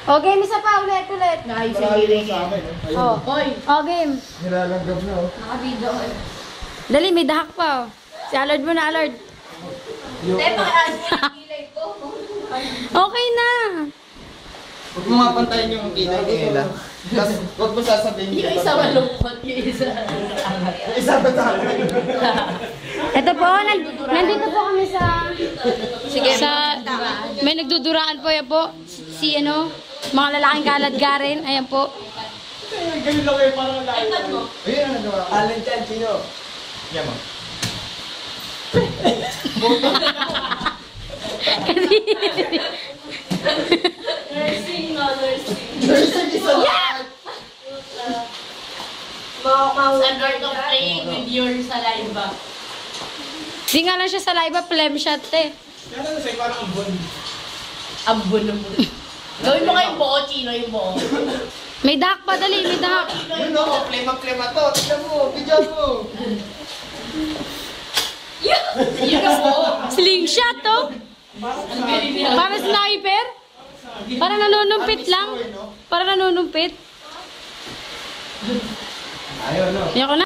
O, game isa pa. Ulit. Nice, Marami sige. sa akin. O. Hoy! O, game. Nilalanggam na oh. Naka-video. Dali, may dahak pa. Si Allard mo na, Allard. Okay na. Huwag mo nga pantayin yung kilay ni Ella. Tapos huwag mo sasabihin Yung isa malungkot, yung isa. Yung isa ba tayo? Ito po, nandito po kami sa... Sige, may nagduduraan po yan po. Si ano, mga lalaking kaladgarin. Ayan po. Ganyan lang kayo parang layo. Ayun ang nagawa. Alan Chan, sino? Yan mo. nursing, no, nursing. Nursing isa lang. Sa Lord of Praying with your saliva. Di nga lang siya sa live, plem shot eh. Yan ang sa'yo parang ambon. Ambon na mo. Gawin mo kayong buo, Chino, yung buo. May dahak pa, dali, may dahak. Yun o, klema to. Tignan mo, bigyan mo. Yun ang buo. Slingshot to. Ang galing niya. Para sniper. Para nanunumpit lang. Para nanunumpit. Ayun, no. Yan ko na.